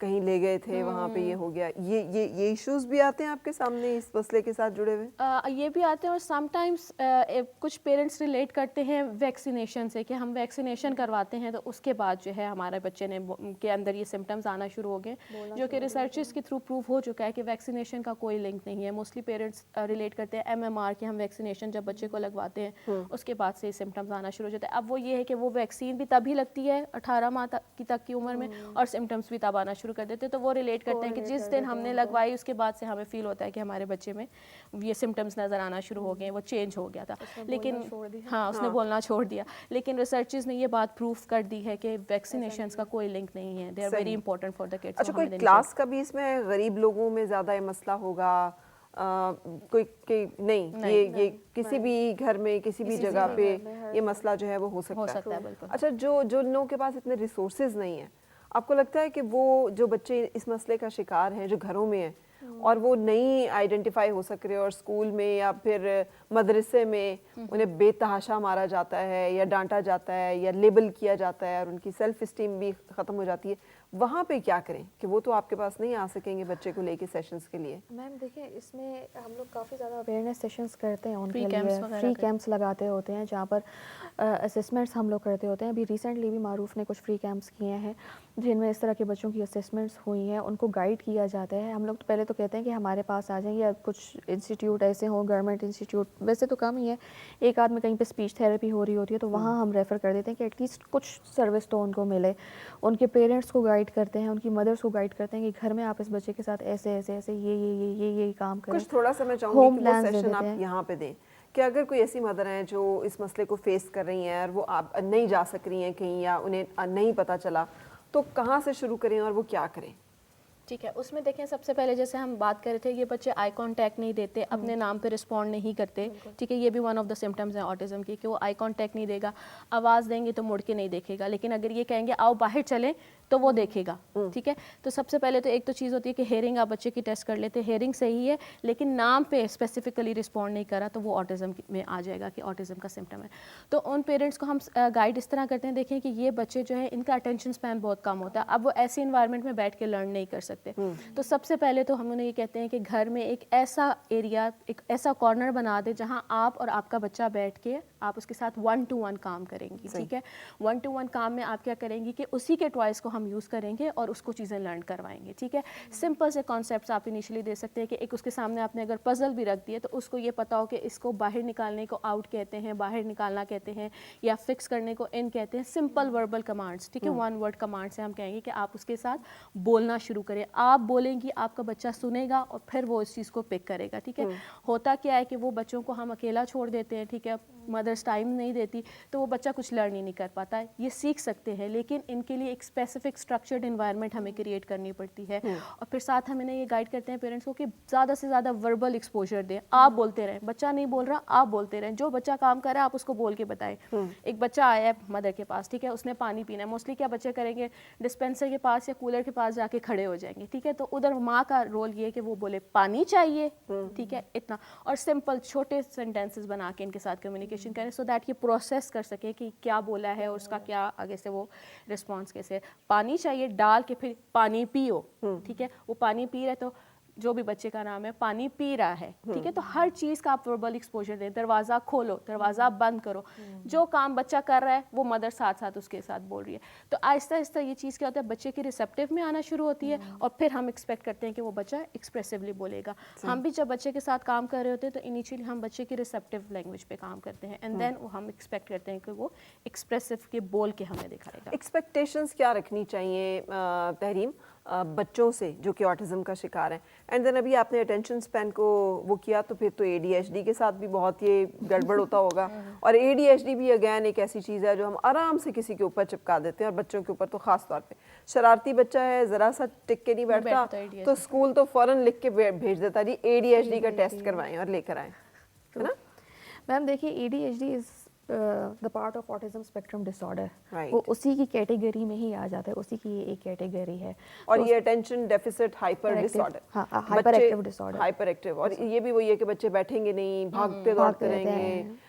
کہیں لے گئے تھے وہاں پہ یہ ہو گیا, یہ ایشوز بھی آتے ہیں آپ کے سامنے اس مسئلے کے ساتھ جڑے ہوئے؟ یہ بھی آتے ہیں, اور سم ٹائمس کچھ پیرنٹس ریلیٹ کرتے ہیں ویکسینیشن سے, کہ ہم ویکسینیشن کرواتے ہیں تو اس کے بعد جو ہے ہمارے بچے نے کے اندر یہ سمٹمز آنا شروع ہو گئے, جو کہ ریسرچز کے تھرو پروف ہو چکا ہے کہ ویکسینیشن کا کوئی لنک نہیں ہے. موسٹلی پیرنٹس ریلیٹ کرتے ہیں MMR کہ ہم ویکسینیشن جب بچے کو لگواتے ہیں اس کے بعد سے سمٹمز آنا شروع ہو جاتے ہیں. اب وہ یہ ہے کہ وہ ویکسین بھی تبھی لگتی ہے 18 ماہ تک کی عمر میں, اور سمٹمز بھی تب آنا شروع کر دیتے ہیں. تو وہ ریلیٹ کرتے ہیں کہ جس دن ہم نے لگوائی اس کے بعد سے ہمیں فیل ہوتا ہے کہ ہمارے بچے میں یہ سمٹمز نظر آنا شروع ہو گئے, وہ چینج ہو گیا تھا. لیکن ہاں اس نے بولنا چھوڑ دیا, لیکن ریسرچز نے یہ بات پروف کر دی ہے کہ ویکسینیشنز کا کوئی لنک نہیں ہے. They are very important for the kids. اچھا, کوئی کلاس کا بھی اس میں غریب لوگوں میں زیادہ یہ مسئلہ ہوگا؟ کوئی نہیں, یہ کسی بھی گھر میں کسی بھی جگہ پہ یہ مسئلہ جو ہے وہ ہو سکتا ہے. اچھا, جو لوگوں کے پاس اتنے ریسورسز نہیں ہیں, آپ کو لگتا ہے کہ وہ جو بچے اس مسئلے کا شکار ہیں جو گھروں میں ہیں اور وہ نہیں آئیڈینٹیفائی ہو سک رہے, اور اسکول میں یا پھر مدرسے میں انہیں بے تحاشا مارا جاتا ہے یا ڈانٹا جاتا ہے یا لیبل کیا جاتا ہے اور ان کی سیلف اسٹیم بھی ختم ہو جاتی ہے, وہاں پہ کیا کریں کہ وہ تو آپ کے پاس نہیں آ سکیں گے بچے کو لے کے سیشنز کے لیے؟ میم دیکھیں, اس میں ہم لوگ کافی زیادہ اویئرنیس سیشنز کرتے ہیں ان کے لیے, فری کیمپس لگاتے ہوتے ہیں جہاں پر اسسمنٹس ہم لوگ کرتے ہوتے ہیں. ابھی ریسنٹلی بھی معروف نے کچھ فری کیمپس کیے ہیں جن میں اس طرح کے بچوں کی اسسمنٹس ہوئی ہیں, ان کو گائیڈ کیا جاتا ہے. ہم لوگ تو پہلے تو کہتے ہیں کہ ہمارے پاس آ جائیں, یا کچھ انسٹیٹیوٹ ایسے ہوں, گورنمنٹ انسٹیٹیوٹ ویسے تو کم ہی ہے, ایک آدھ میں کہیں پہ اسپیچ تھیراپی ہو رہی ہوتی ہے تو وہاں ہم ریفر کر دیتے ہیں کہ ایٹ لیسٹ کچھ سروس تو ان کو ملے. ان کے پیرنٹس کو گائیڈ کرتے ہیں, ان کی مدرس کو گائیڈ کرتے ہیں کہ گھر میں آپ اس بچے کے ساتھ ایسے ایسے ایسے یہ کام کریں. کچھ تھوڑا سا میں چاہوں گی کہ وہ سیشن آپ یہاں پہ دیں کہ اگر کوئی ایسی مدر ہیں جو اس مسئلے کو فیس کر رہی ہیں اور وہ آپ نہیں جا سک رہی ہیں کہیں, یا انہیں نہیں پتہ چلا, تو کہاں سے شروع کریں اور وہ کیا کریں؟ ٹھیک ہے, اس میں دیکھیں سب سے پہلے جیسے ہم بات کر رہے تھے, یہ بچے آئی کانٹیکٹ نہیں دیتے, اپنے نام پہ رسپونڈ نہیں کرتے. ٹھیک ہے, یہ بھی ون آف دا سمٹمز ہیں آٹزم کی, کہ وہ آئی کانٹیکٹ نہیں دے گا, آواز دیں گے تو مڑ کے نہیں دیکھے گا, لیکن اگر یہ کہیں گے آؤ باہر چلیں تو وہ دیکھے گا. ٹھیک ہے, تو سب سے پہلے تو ایک تو چیز ہوتی ہے کہ ہیئرنگ آپ بچے کی ٹیسٹ کر لیتے, ہیئرنگ صحیح ہے لیکن نام پہ اسپیسیفکلی رسپونڈ نہیں کرا تو وہ آٹزم میں آ جائے گا کہ آٹزم کا سمٹم ہے. تو ان پیرنٹس کو ہم گائیڈ اس طرح کرتے ہیں, دیکھیں کہ یہ بچے جو ہے ان کا اٹینشن اسپین بہت کم ہوتا ہے, اب وہ ایسی انوائرمنٹ میں بیٹھ کے لرن نہیں کر سکتے. تو سب سے پہلے تو ہم انہیں یہ کہتے ہیں کہ گھر میں ایک ایسا ایریا, ایک ایسا کارنر بنا دے جہاں آپ اور آپ کا بچہ بیٹھ کے آپ اس کے ساتھ 1-to-1 کام کریں گی. ٹھیک ہے, 1-to-1 کام میں آپ کیا کریں گی کہ اسی کے ٹوائس کو ہم یوز کریں گے اور اس کو چیزیں لرن کروائیں گے. ٹھیک ہے, سمپل سے کانسیپٹس آپ انیشلی دے سکتے ہیں کہ ایک اس کے سامنے آپ نے اگر پزل بھی رکھ دیے تو اس کو یہ پتا ہو کہ اس کو باہر نکالنے کو آؤٹ کہتے ہیں, باہر نکالنا کہتے ہیں, یا فکس کرنے کو ان کہتے ہیں. Simple verbal commands. ٹھیک ہے, 1 ورڈ کمانڈ سے ہم کہیں گے کہ آپ اس کے ساتھ بولنا شروع کریں, آپ بولیں گی, آپ کا بچہ سنے گا اور پھر وہ اس چیز کو پک کرے گا. ٹھیک ہے, ہوتا کیا ہے کہ وہ بچوں کو ہم اکیلا چھوڑ دیتے ہیں, ٹھیک ہے, مدرس ٹائم نہیں دیتی تو وہ بچہ کچھ لرن ہی نہیں کر پاتا ہے. یہ سیکھ سکتے ہیں لیکن ان کے لیے ایک اسپیسیفک اسٹرکچرڈ انوائرمنٹ ہمیں کریٹ کرنی پڑتی ہے. اور پھر ساتھ ہم انہیں یہ گائیڈ کرتے ہیں پیرنٹس کو کہ زیادہ سے زیادہ وربل ایکسپوجر دیں, آپ بولتے رہیں, بچہ نہیں بول رہا آپ بولتے رہیں, جو بچہ کام کر رہا ہے آپ اس کو بول کے بتائیں. ایک بچہ آیا ہے مدر کے پاس, ٹھیک ہے, اس نے پانی پینا ہے, موسٹلی کیا بچے کریں گے, ڈسپینسر کے پاس یا کولر کے پاس جا کے کھڑے ہو جائیں گے. ٹھیک ہے, تو ادھر ماں کا رول یہ کہ وہ بولے پانی چاہیے. ٹھیک ہے, اتنا, اور سمپل چھوٹے سینٹینسز بنا کے ان کے ساتھ کمیونیکیشن کریں سو دیٹ یہ پروسیس کر سکے کہ کیا بولا ہے اور اس کا کیا آگے سے وہ رسپانس کیسے. پانی چاہیے ڈال کے پھر پانی پیو. ٹھیک ہے, وہ پانی پی رہے تو جو بھی بچے کا نام ہے پانی پی رہا ہے. ٹھیک ہے, تو ہر چیز کا آپ وربل ایکسپوجر دیں, دروازہ کھولو, دروازہ بند کرو, جو کام بچہ کر رہا ہے وہ مدر ساتھ ساتھ اس کے ساتھ بول رہی ہے. تو آہستہ آہستہ یہ چیز کیا ہوتا ہے, بچے کے ریسیپٹیو میں آنا شروع ہوتی ہے اور پھر ہم ایکسپیکٹ کرتے ہیں کہ وہ بچہ ایکسپریسولی بولے گا. ہم بھی جب بچے کے ساتھ کام کر رہے ہوتے ہیں تو انیشیلی ہم بچے کی ریسیپٹیو لینگویج پہ کام کرتے ہیں, اینڈ دین ہم ایکسپیکٹ کرتے ہیں کہ وہ ایکسپریسو کے بول کے ہمیں دکھائے گا. ایکسپیکٹیشنز کیا رکھنی چاہیے تحریم بچوں سے جو کہ آٹزم کا شکار ہیں؟ اینڈ دین ابھی آپ نے اٹینشن اسپین کو وہ کیا, تو پھر تو ADHD کے ساتھ بھی بہت یہ گڑبڑ ہوتا ہوگا. اور ADHD بھی اگین ایک ایسی چیز ہے جو ہم آرام سے کسی کے اوپر چپکا دیتے ہیں, اور بچوں کے اوپر تو خاص طور پہ. شرارتی بچہ ہے, ذرا سا ٹک کے نہیں بیٹھتا تو اسکول تو فوراً لکھ کے بھیج دیتا جی ADHD کا ٹیسٹ کروائیں اور لے کر آئیں, ہے نا. میم دیکھیے, ADHD is the part of autism spectrum disorder. وہ اسی کی کیٹیگری میں ہی آ جاتا ہے, اسی کی ایک کیٹیگری ہے. اور یہ اٹینشن ڈیفیسٹ ہائپر ڈس آرڈر, ہائپر ایکٹیو ڈس آرڈر, ہائپر ایکٹیو. اور یہ بھی وہی ہے کہ بچے بیٹھیں گے نہیں, بھاگتے دوڑتے رہیں گے,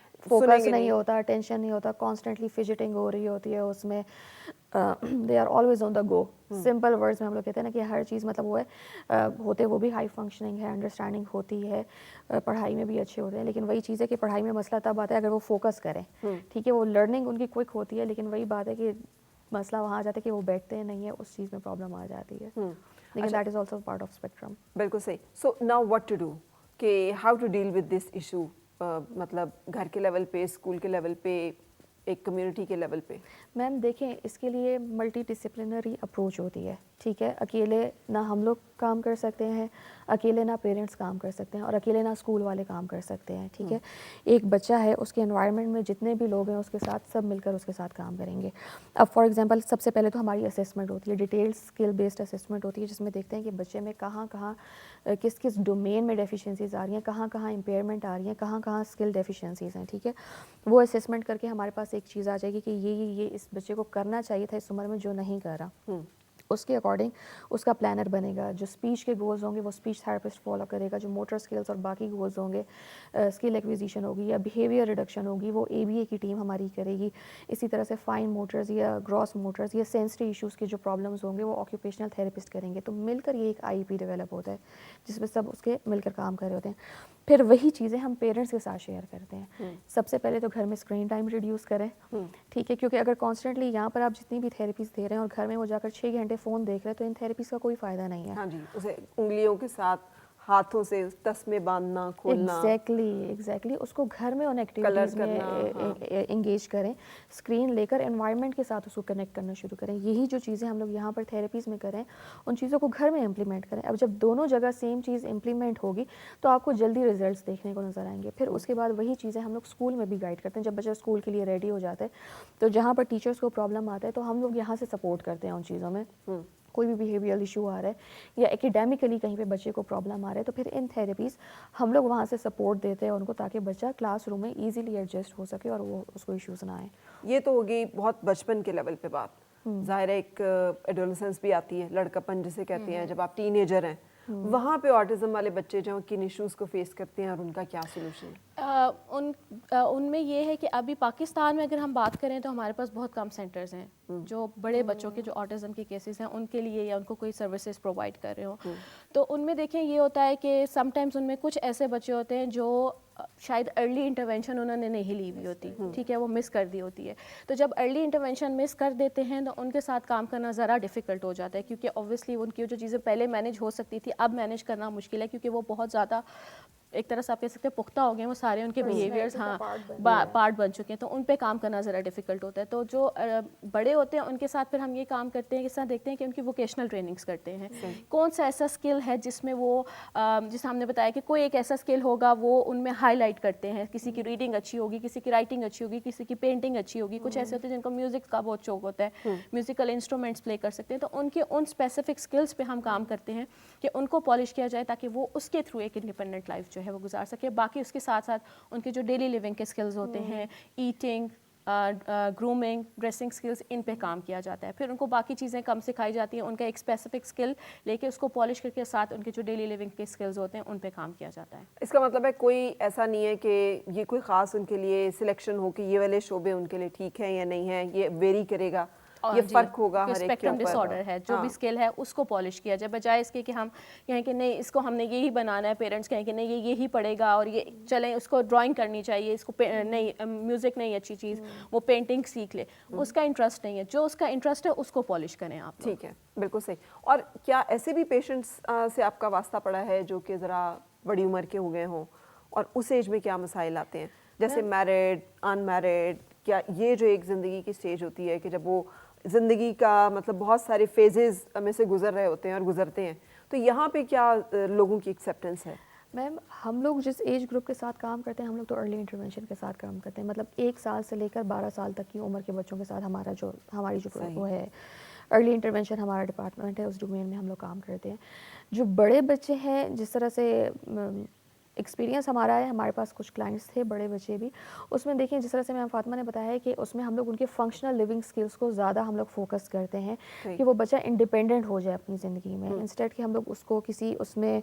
فوکس نہیں ہوتا, اٹینشن نہیں ہوتا, کانسٹنٹلی فیجٹنگ ہو رہی ہوتی ہے اس میں. They are always on the go. Simple words میں ہم لوگ کہتے ہیں نا کہ ہر چیز مطلب وہ ہے ہوتے وہ بھی ہائی فنکشننگ ہے, انڈرسٹینڈنگ ہوتی ہے, پڑھائی میں بھی اچھے ہوتے ہیں, لیکن وہی چیز ہے کہ پڑھائی میں مسئلہ تب آتا ہے اگر وہ فوکس کریں. ٹھیک ہے, وہ لرننگ ان کی کوئک ہوتی ہے, لیکن وہی بات ہے کہ مسئلہ وہاں آ جاتا ہے کہ وہ بیٹھتے نہیں ہیں, اس چیز میں پرابلم آ جاتی ہے. لیکن that is also part of spectrum. بالکل صحیح. So now what to do, کہ how to deal with this issue, مطلب گھر کے لیول پہ, اسکول کے لیول پہ, ایک کمیونٹی کے لیول پہ. میم دیکھیں, اس کے لیے ملٹی ڈسپلنری اپروچ ہوتی ہے. ٹھیک ہے, اکیلے نہ ہم لوگ کام کر سکتے ہیں, اکیلے نہ پیرنٹس کام کر سکتے ہیں, اور اکیلے نہ اسکول والے کام کر سکتے ہیں. ٹھیک ہے, ایک بچہ ہے, اس کے انوائرمنٹ میں جتنے بھی لوگ ہیں اس کے ساتھ سب مل کر اس کے ساتھ کام کریں گے. اب فار ایگزامپل سب سے پہلے تو ہماری اسیسمنٹ ہوتی ہے, ڈیٹیل اسکل بیسڈ اسیسمنٹ ہوتی ہے, جس میں دیکھتے ہیں کہ بچے میں کہاں کہاں کس کس ڈومین میں ڈیفیشینسیز آ رہی ہیں, کہاں کہاں امپیئرمنٹ آ رہی ہیں, کہاں کہاں اسکل ڈیفیشینسیز ہیں. ٹھیک ہے, وہ اسیسمنٹ کر کے ہمارے پاس ایک چیز آ جائے گی کہ یہ اس بچے کو کرنا چاہیے تھا اس عمر میں جو نہیں کر رہا. اس کے اکارڈنگ اس کا پلانر بنے گا. جو اسپیچ کے گولز ہوں گے وہ اسپیچ تھراپسٹ فالو کرے گا. جو موٹر اسکلس اور باقی گولز ہوں گے, اسکل ایکویزیشن ہوگی یا بیہیویئر ریڈکشن ہوگی, وہ اے بی اے کی ٹیم ہماری کرے گی. اسی طرح سے فائن موٹرز یا گراس موٹرز یا سینسٹیو ایشوز کے جو پرابلمس ہوں گے وہ آکوپیشنل تھراپسٹ کریں گے. تو مل کر یہ ایک آئی پی ڈیولپ ہوتا ہے جس میں سب اس کے مل کر کام کر رہے ہوتے ہیں. پھر وہی چیزیں ہم پیرنٹس کے ساتھ شیئر کرتے ہیں. سب سے پہلے تو گھر میں اسکرین ٹائم ریڈیوس کریں. ٹھیک ہے, کیونکہ اگر کانسٹنٹلی یہاں پر آپ جتنی بھی تھراپیز دے رہے ہیں اور گھر میں وہ جا کر 6 گھنٹے فون دیکھ رہے ہیں تو ان تھراپیز کا کوئی فائدہ نہیں ہے. ہاں جی, اسے انگلیوں کے ساتھ ہاتھوں سے تسمے باندھنا, کھولنا. ایگزیکٹلی اس کو گھر میں ان ایکٹیویٹیز میں انگیج کریں. اسکرین لے کر انوائرمنٹ کے ساتھ اس کو کنیکٹ کرنا شروع کریں. یہی جو چیزیں ہم لوگ یہاں پر تھراپیز میں کریں ان چیزوں کو گھر میں امپلیمنٹ کریں. اب جب دونوں جگہ سیم چیز امپلیمنٹ ہوگی تو آپ کو جلدی ریزلٹس دیکھنے کو نظر آئیں گے. پھر اس کے بعد وہی چیزیں ہم لوگ اسکول میں بھی گائڈ کرتے ہیں. جب بچہ اسکول کے لیے ریڈی ہو جاتا ہے تو جہاں پر ٹیچرس کو پرابلم آتا ہے تو ہم لوگ یہاں سے سپورٹ کرتے ہیں ان چیزوں میں. کوئی بھی بیہیویئر ایشو آ رہا ہے یا اکیڈیمکلی کہیں پہ بچے کو پرابلم آ رہا ہے تو پھر ان تھراپیز ہم لوگ وہاں سے سپورٹ دیتے ہیں ان کو, تاکہ بچہ کلاس روم میں ایزیلی ایڈجسٹ ہو سکے اور وہ اس کو ایشوز نہ آئیں. یہ تو ہوگی بہت بچپن کے لیول پہ بات. ظاہر ہے ایک ایڈولسنس بھی آتی ہے, لڑکاپن جسے کہتے ہیں, جب آپ ٹین ایجر ہیں, وہاں پہ آٹزم والے بچے جو کن ایشوز کو فیس کرتے ہیں اور ان کا کیا سولوشن ہے؟ ان میں یہ ہے کہ ابھی پاکستان میں اگر ہم بات کریں تو ہمارے پاس بہت کم سینٹرز ہیں جو بڑے بچوں کے جو آٹزم کے کیسز ہیں ان کے لیے یا ان کو کوئی سروسز پرووائڈ کر رہے ہوں. تو ان میں دیکھیں یہ ہوتا ہے کہ سم ٹائمز ان میں کچھ ایسے بچے ہوتے ہیں جو شاید ارلی انٹرونشن انہوں نے نہیں لی ہوئی ہوتی. ٹھیک ہے, وہ مس کر دی ہوتی ہے. تو جب ارلی انٹرونشن مس کر دیتے ہیں تو ان کے ساتھ کام کرنا ذرا ڈیفیکلٹ ہو جاتا ہے, کیونکہ اوبویسلی ان کی جو چیزیں پہلے مینیج ہو سکتی تھی اب مینیج کرنا مشکل ہے, کیونکہ وہ بہت زیادہ ایک طرح سے آپ کہہ سکتے ہیں پختہ ہو گئے ہیں, وہ سارے ان کے بیہیویئرز پارٹ بن چکے ہیں. تو ان پہ کام کرنا ذرا ڈیفیکلٹ ہوتا ہے. تو جو بڑے ہوتے ہیں ان کے ساتھ پھر ہم یہ کام کرتے ہیں, اس طرح دیکھتے ہیں کہ ان کی ووکیشنل ٹریننگس کرتے ہیں. کون سا ایسا اسکل ہے جس میں وہ جسے ہم نے بتایا کہ کوئی ایک ایسا اسکل ہوگا وہ ان میں ہائی لائٹ کرتے ہیں. کسی کی ریڈنگ اچھی ہوگی, کسی کی رائٹنگ اچھی ہوگی, کسی کی پینٹنگ اچھی ہوگی. کچھ ایسے ہوتے ہیں جن کو میوزک کا بہت شوق ہوتا ہے, میوزیکل انسٹرومنٹس پلے کر سکتے ہیں. تو ان کے ان اسپیسیفک اسکلس پہ ہم کام کرتے ہیں کہ ان کو پالش کیا جائے تاکہ وہ اس کے تھرو ایک انڈیپینڈنٹ لائف جو ہے وہ گزار سکے. باقی اس کے ساتھ ساتھ ان کے جو ڈیلی لیونگ کے اسکلز ہوتے ہیں, ایٹنگ, گرومنگ, ڈریسنگ اسکلس, ان پہ کام کیا جاتا ہے. پھر ان کو باقی چیزیں کم سکھائی جاتی ہیں. ان کا ایک اسپیسیفک اسکل لے کے اس کو پالش کر کے ساتھ ان کے جو ڈیلی لیونگ کے اسکلز ہوتے ہیں ان پہ کام کیا جاتا ہے. اس کا مطلب ہے کوئی ایسا نہیں ہے کہ یہ کوئی خاص ان کے لیے سلیکشن ہو کہ یہ والے شعبے ان کے لیے ٹھیک ہے یا نہیں ہے, یہ ویری کرے گا, یہ فرق ہوگا ہر ایک کے اسپیکٹرم اوپر. ڈس آرڈر ہے, جو بھی اسکل ہے اس کو پالش کیا جائے, بجائے اس کے کہ ہم کہیں کہ نہیں اس کو ہم نے یہی بنانا ہے. پیرنٹس کہیں کہ نہیں یہ یہی پڑھے گا اور یہ چلیں اس کو ڈرائنگ کرنی چاہیے, اس کو نہیں میوزک نہیں اچھی چیز, وہ پینٹنگ سیکھ لے. اس کا انٹرسٹ نہیں ہے, جو اس کا انٹرسٹ ہے اس کو پالش کریں آپ. ٹھیک ہے, بالکل صحیح. اور کیا ایسے بھی پیشنٹس سے آپ کا واسطہ پڑا ہے جو کہ ذرا بڑی عمر کے ہو گئے ہوں اور اس ایج میں کیا مسائل آتے ہیں, جیسے میرڈ, ان میرڈ, کیا یہ جو ایک زندگی کی سٹیج ہوتی ہے کہ جب وہ زندگی کا مطلب بہت سارے فیزز میں سے گزر رہے ہوتے ہیں اور گزرتے ہیں, تو یہاں پہ کیا لوگوں کی ایکسیپٹنس ہے؟ میم ہم لوگ جس ایج گروپ کے ساتھ کام کرتے ہیں ہم لوگ تو ارلی انٹرونشن کے ساتھ کام کرتے ہیں. مطلب 1 سال سے لے کر 12 سال تک کی عمر کے بچوں کے ساتھ ہماری جو وہ ہے ارلی انٹرونشن ہمارا ڈپارٹمنٹ ہے, اس ڈومین میں ہم لوگ کام کرتے ہیں. جو بڑے بچے ہیں, جس طرح سے ایکسپیرینس ہمارا ہے, ہمارے پاس کچھ کلائنٹس تھے بڑے بچے بھی, اس میں دیکھیں جس طرح سے میم فاطمہ نے بتایا ہے کہ اس میں ہم لوگ ان کے فنکشنل لیونگ اسکلس کو زیادہ ہم لوگ فوکس کرتے ہیں کہ وہ بچہ انڈیپینڈنٹ ہو جائے اپنی زندگی میں, انسٹیڈ کہ ہم لوگ اس کو کسی اس میں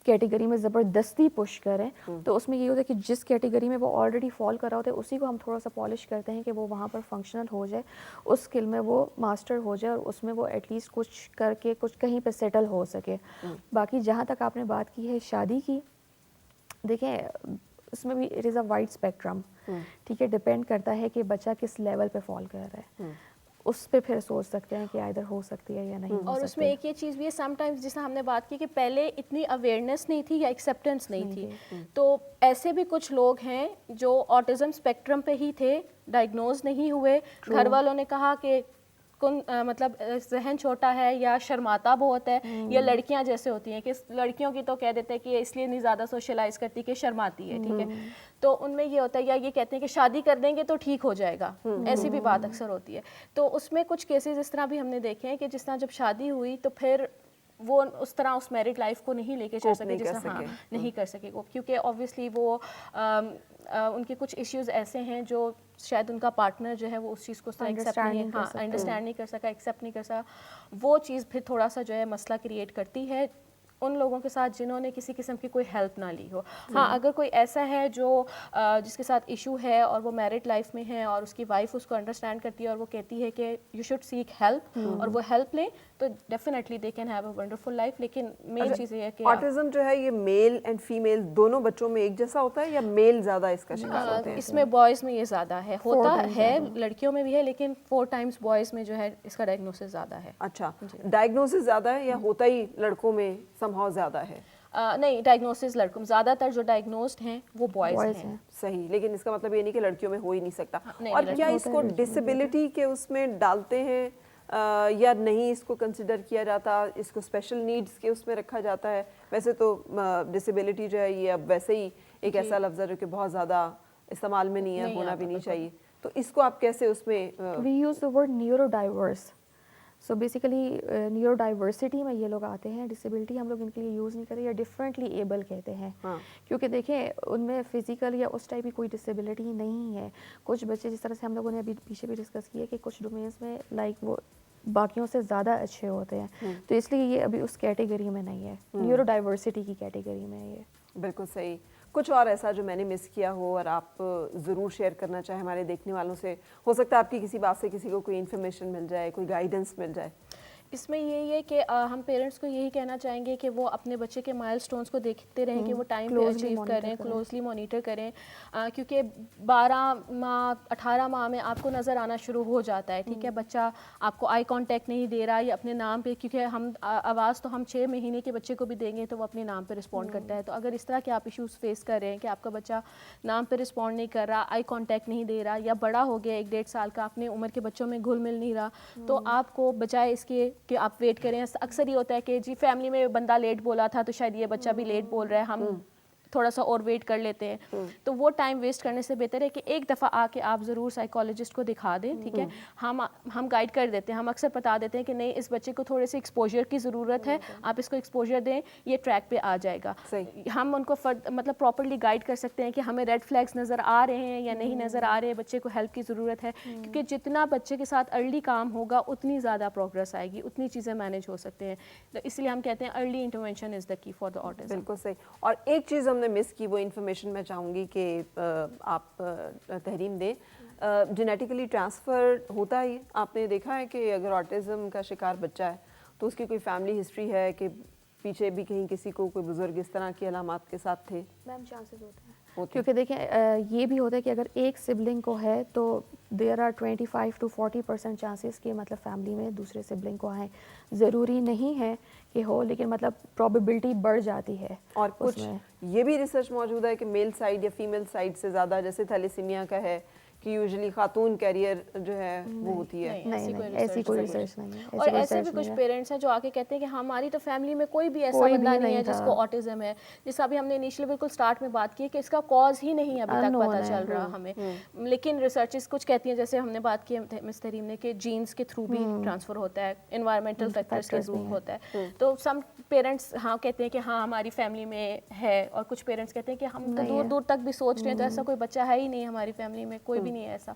کیٹیگری میں زبردستی پش کریں. تو اس میں یہ ہوتا ہے کہ جس کیٹیگری میں وہ آلریڈی فال کر رہا ہوتا ہے اسی کو ہم تھوڑا سا پالش کرتے ہیں کہ وہ وہاں پر فنکشنل ہو جائے, اس اسکل میں وہ ماسٹر ہو جائے اور اس میں وہ ایٹ لیسٹ کچھ کر کے کچھ کہیں پہ سیٹل ہو سکے. باقی جہاں تک آپ نے بات کی ہے شادی کی, دیکھیں اس میں بھی it is a wide spectrum, ٹھیک ہے, ڈپینڈ کرتا ہے کہ بچہ کس لیول پہ فال کر رہا ہے, اس پہ پھر سوچ سکتے ہیں کہ ادھر ہو سکتی ہے یا نہیں ہو سکتی. اور اس میں ایک یہ چیز بھی ہے سم ٹائمز جس طرح ہم نے بات کی کہ پہلے اتنی اویئرنیس نہیں تھی یا ایکسیپٹنس نہیں تھی, تو ایسے بھی کچھ لوگ ہیں جو آٹزم اسپیکٹرم پہ ہی تھے, ڈائگنوز نہیں ہوئے, گھر والوں نے کہا کہ مطلب ذہن چھوٹا ہے یا شرماتا بہت ہے, یا لڑکیاں جیسے ہوتی ہیں کہ لڑکیوں کی تو کہہ دیتے ہیں کہ اس لیے نہیں زیادہ سوشلائز کرتی کہ شرماتی ہے, ٹھیک ہے, تو ان میں یہ ہوتا ہے, یا یہ کہتے ہیں کہ شادی کر دیں گے تو ٹھیک ہو جائے گا, ایسی بھی بات اکثر ہوتی ہے. تو اس میں کچھ کیسز اس طرح بھی ہم نے دیکھے ہیں کہ جس طرح جب شادی ہوئی تو پھر وہ اس طرح اس میرڈ لائف کو نہیں لے کے چل سکے جس طرح نہیں کر سکے, کیونکہ آبویسلی وہ ان کے کچھ ایشوز ایسے ہیں جو شاید ان کا پارٹنر جو ہے وہ اس چیز کو انڈرسٹینڈ نہیں کر سکا, ایکسیپٹ نہیں کر سکا, وہ چیز پھر تھوڑا سا جو ہے مسئلہ کریٹ کرتی ہے ان لوگوں کے ساتھ جنہوں نے کسی قسم کی کوئی ہیلپ نہ لی ہو. ہاں اگر کوئی ایسا ہے جو جس کے ساتھ ایشو ہے اور وہ میرڈ لائف میں ہے اور اس کی وائف اس کو انڈرسٹینڈ کرتی ہے اور وہ کہتی ہے کہ یو شوڈ سیک ہیلپ اور وہ ہیلپ لیں, تو definitely they can have a wonderful life. لیکن مین چیز یہ ہے کہ آٹزم جو ہے یہ میل اینڈ فیمیل دونوں بچوں میں ایک جیسا ہوتا ہے یا میل زیادہ اس کا شکار ہوتے ہیں؟ اس میں بوائز میں یہ زیادہ ہے, ہوتا ہے لڑکیوں میں بھی ہے لیکن 4 times بوائز میں جو ہے اس کا ڈائگنوسس زیادہ ہے. اچھا, ڈائگنوسس زیادہ ہے یا ہوتا ہی لڑکوں میں سمہاؤ زیادہ ہے؟ نہیں, ڈائگنوسس لڑکوں زیادہ تر جو ڈائگنوزڈ ہیں وہ بوائز ہیں. صحیح, لیکن اس کا مطلب یہ نہیں کہ لڑکیوں میں ہو ہی نہیں سکتا. اور کیا اس کو ڈسیبلٹی کے اس میں ڈالتے ہیں یا نہیں اس کو کنسیڈر کیا جاتا, اس کو اسپیشل نیڈس کے اس میں رکھا جاتا ہے؟ ویسے تو ڈسیبلٹی جو ہے یہ اب ویسے ہی ایک ایسا لفظ ہے جو کہ بہت زیادہ استعمال میں نہیں ہے, ہونا بھی نہیں چاہیے, تو اس کو آپ کیسے اس میں we use the word neurodiverse. So basically neurodiversity میں یہ لوگ آتے ہیں, ڈسیبلٹی ہم لوگ ان کے لیے یوز نہیں کریں, یا ڈفرینٹلی ایبل کہتے ہیں, کیونکہ دیکھیں ان میں فزیکل یا اس ٹائپ کی کوئی ڈسیبلٹی نہیں ہے. کچھ بچے جس طرح سے ہم لوگوں نے ابھی پیچھے بھی ڈسکس کیا کہ کچھ ڈومینس میں لائک وہ باقیوں سے زیادہ اچھے ہوتے ہیں, تو اس لیے یہ ابھی اس کیٹیگری میں نہیں ہے, نیورو ڈائیورسٹی کی کیٹیگری میں ہے یہ. بالکل صحیح. کچھ اور ایسا جو میں نے مس کیا ہو اور آپ ضرور شیئر کرنا چاہیں ہمارے دیکھنے والوں سے, ہو سکتا ہے آپ کی کسی بات سے کسی کو کوئی انفارمیشن مل جائے, کوئی گائیڈنس مل جائے. اس میں یہی ہے کہ ہم پیرنٹس کو یہی کہنا چاہیں گے کہ وہ اپنے بچے کے مائل سٹونز کو دیکھتے رہیں کہ وہ ٹائم پہ اچیو کریں, کلوزلی مانیٹر کریں, کیونکہ 12 ماہ 18 ماہ میں آپ کو نظر آنا شروع ہو جاتا ہے, ٹھیک ہے, بچہ آپ کو آئی کانٹیکٹ نہیں دے رہا یا اپنے نام پہ, کیونکہ ہم آواز تو ہم 6 مہینے کے بچے کو بھی دیں گے تو وہ اپنے نام پہ رسپونڈ کرتا ہے. تو اگر اس طرح کے آپ ایشوز فیس کر رہے ہیں کہ آپ کا بچہ نام پہ رسپونڈ نہیں کر رہا, آئی کانٹیکٹ نہیں دے رہا, یا بڑا ہو گیا 1-1.5 سال کا, اپنے عمر کے بچوں میں گھل مل نہیں رہا, تو آپ کو بجائے اس کے کہ آپ ویٹ کریں, اکثر یہ ہوتا ہے کہ جی فیملی میں بندہ لیٹ بولا تھا تو شاید یہ بچہ بھی لیٹ بول رہا ہے, ہم تھوڑا سا اور ویٹ کر لیتے ہیں, تو وہ ٹائم ویسٹ کرنے سے بہتر ہے کہ ایک دفعہ آ کے آپ ضرور سائیکالوجسٹ کو دکھا دیں, ٹھیک ہے. ہم گائیڈ کر دیتے ہیں, ہم اکثر بتا دیتے ہیں کہ نہیں اس بچے کو تھوڑے سے ایکسپوجر کی ضرورت ہے, آپ اس کو ایکسپوجر دیں, یہ ٹریک پہ آ جائے گا. ہم ان کو مطلب پراپرلی گائیڈ کر سکتے ہیں کہ ہمیں ریڈ فلیگس نظر آ رہے ہیں یا نہیں نظر آ رہے ہیں, بچے کو ہیلپ کی ضرورت ہے, کیونکہ جتنا بچے کے ساتھ ارلی کام ہوگا اتنی زیادہ پروگرس آئے گی, اتنی چیزیں مینیج ہو سکتے ہیں. اس لیے ہم کہتے ہیں ارلی انٹرونشن از دا کی فار دا آٹزم. بالکل صحیح. اور ایک چیز ہم نے مس کی, وہ انفارمیشن میں چاہوں گی کہ آپ تحریم دیں, جینیٹیکلی ٹرانسفر ہوتا ہے. آپ نے دیکھا ہے کہ اگر آٹزم کا شکار بچہ ہے تو اس کی کوئی فیملی ہسٹری ہے کہ پیچھے بھی کہیں کسی کو کوئی بزرگ اس طرح کی علامات کے ساتھ تھے؟ میم چانسز ہوتے ہیں, کیونکہ دیکھیں یہ بھی ہوتا ہے کہ اگر ایک سبلنگ کو ہے تو دیر آر 25 to 40% چانسز کہ مطلب فیملی میں دوسرے سبلنگ کو آئیں. ضروری نہیں ہے کہ ہو, لیکن مطلب پرابیبلٹی بڑھ جاتی ہے. اور کچھ یہ بھی ریسرچ موجود ہے کہ میل سائڈ یا فیمیل سائڈ سے زیادہ, جیسے تھیلیسیمیا کا ہے کہ یوزلی خاتون کیریئر جو ہے وہ ہوتی ہے. نہیں, ایسی کوئی ریسرچ نہیں ہے. اور ایسے بھی کچھ پیرنٹس ہیں جو آ کے کہتے ہیں کہ ہماری تو فیملی میں کوئی بھی ایسا بندہ نہیں ہے جس کو آٹزم ہے, جس کا بھی ہم نے انیشلی بالکل سٹارٹ میں بات کی کہ اس کا کاز ہی نہیں ابھی تک پتہ چل رہا ہمیں, لیکن ریسرچز کچھ کہتی ہیں, جیسے ہم نے بات کی مس تحریم نے, کہ جینز کے تھرو بھی ٹرانسفر ہوتا ہے, انوائرمنٹل فیکٹرز کے تھرو ہوتا ہے. تو پیرنٹس ہاں کہتے ہیں کہ ہاں ہماری فیملی میں ہے, اور کچھ پیرنٹس کہتے ہیں کہ ہم تو دور دور تک بھی سوچ رہے ہیں تو ایسا کوئی بچہ ہے ہی نہیں ہماری فیملی میں, کوئی بھی نہیں ہے ایسا.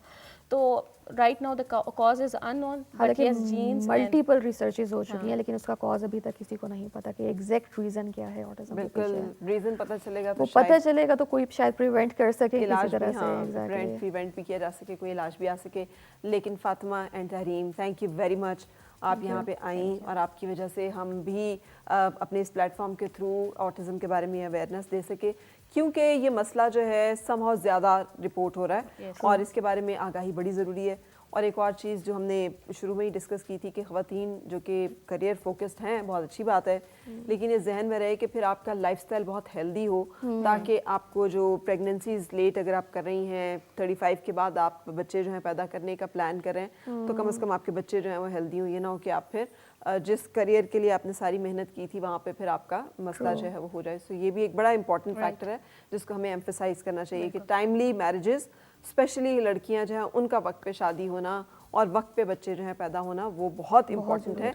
تو right now the cause is unknown, but yes genes multiple researches ہو چکی ہیں, لیکن اس کا کاز ابھی تک کسی کو نہیں پتا کہ ایگزیکٹ ریزن کیا ہے آٹزم کے پیچھے. بالکل, ریزن پتہ چلے گا وہ پتہ چلے گا تو کوئی شاید پریونٹ کر سکے کسی طرح سے. پریونٹ بھی کیا جا سکے, کوئی علاج بھی آ سکے. لیکن Fatima and Tehreem, thank you very much, آپ یہاں پہ آئیں, اور آپ کی وجہ سے ہم بھی اپنے اس پلیٹ فارم کے تھرو آٹزم کے بارے میں اویئرنیس دے سکے, کیونکہ یہ مسئلہ جو ہے سمہاؤ زیادہ رپورٹ ہو رہا ہے اور اس کے بارے میں آگاہی بڑی ضروری ہے. اور ایک اور چیز جو ہم نے شروع میں ہی ڈسکس کی تھی کہ خواتین جو کہ کریئر فوکسڈ ہیں, بہت اچھی بات ہے, لیکن یہ ذہن میں رہے کہ پھر آپ کا لائف سٹائل بہت ہیلدی ہو, تاکہ آپ کو جو پریگننسیز لیٹ اگر آپ کر رہی ہیں 35 کے بعد آپ بچے جو ہیں پیدا کرنے کا پلان کریں, تو کم از کم آپ کے بچے جو ہیں وہ ہیلدی ہوں. یہ نہ ہو کہ آپ پھر جس کریئر کے لیے آپ نے ساری محنت کی تھی وہاں پہ پھر آپ کا مسئلہ جو ہے وہ ہو جائے. سو یہ بھی ایک بڑا امپورٹنٹ فیکٹر ہے جس کو ہمیں ایمفیسائز کرنا چاہیے کہ ٹائملی میرجز, اسپیشلی لڑکیاں جو ہیں ان کا وقت پہ شادی ہونا اور وقت پہ بچے جو ہیں پیدا ہونا وہ بہت امپورٹنٹ ہے,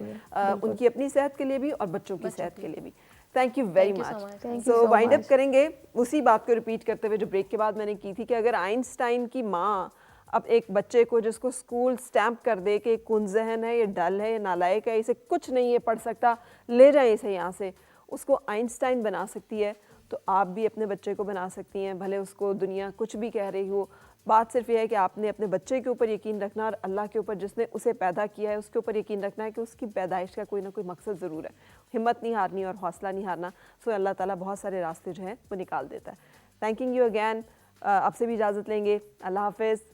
ان کی اپنی صحت کے لیے بھی اور بچوں کی صحت کے لیے بھی. Thank you very much. So wind up کریں گے اسی بات کو ریپیٹ کرتے ہوئے جو بریک کے بعد میں نے کی تھی, کہ اگر آئنسٹائن کی ماں اب ایک بچے کو جس کو اسکول اسٹیمپ کر دے کہ کن ذہن ہے, یہ ڈل ہے, یہ نالائق ہے, اسے کچھ نہیں ہے پڑھ سکتا, لے جائیں اسے یہاں سے, اس کو آئنسٹائن بنا سکتی ہے, تو آپ بھی اپنے بچے کو بنا سکتی ہیں, بھلے اس کو دنیا کچھ بھی کہہ رہی ہو. بات صرف یہ ہے کہ آپ نے اپنے بچے کے اوپر یقین رکھنا, اور اللہ کے اوپر جس نے اسے پیدا کیا ہے اس کے اوپر یقین رکھنا ہے کہ اس کی پیدائش کا کوئی نہ کوئی مقصد ضرور ہے. ہمت نہیں ہارنی اور حوصلہ نہیں ہارنا. سو اللہ تعالیٰ بہت سارے راستے جو ہیں وہ نکال دیتا ہے. Thanking you again. آپ سے بھی اجازت لیں گے. اللہ حافظ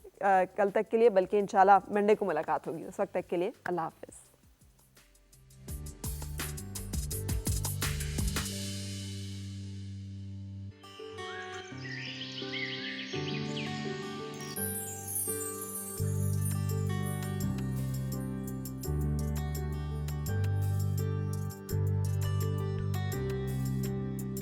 کل تک کے لیے, بلکہ انشاءاللہ منڈے کو ملاقات ہوگی. اس وقت تک کے لیے اللہ حافظ.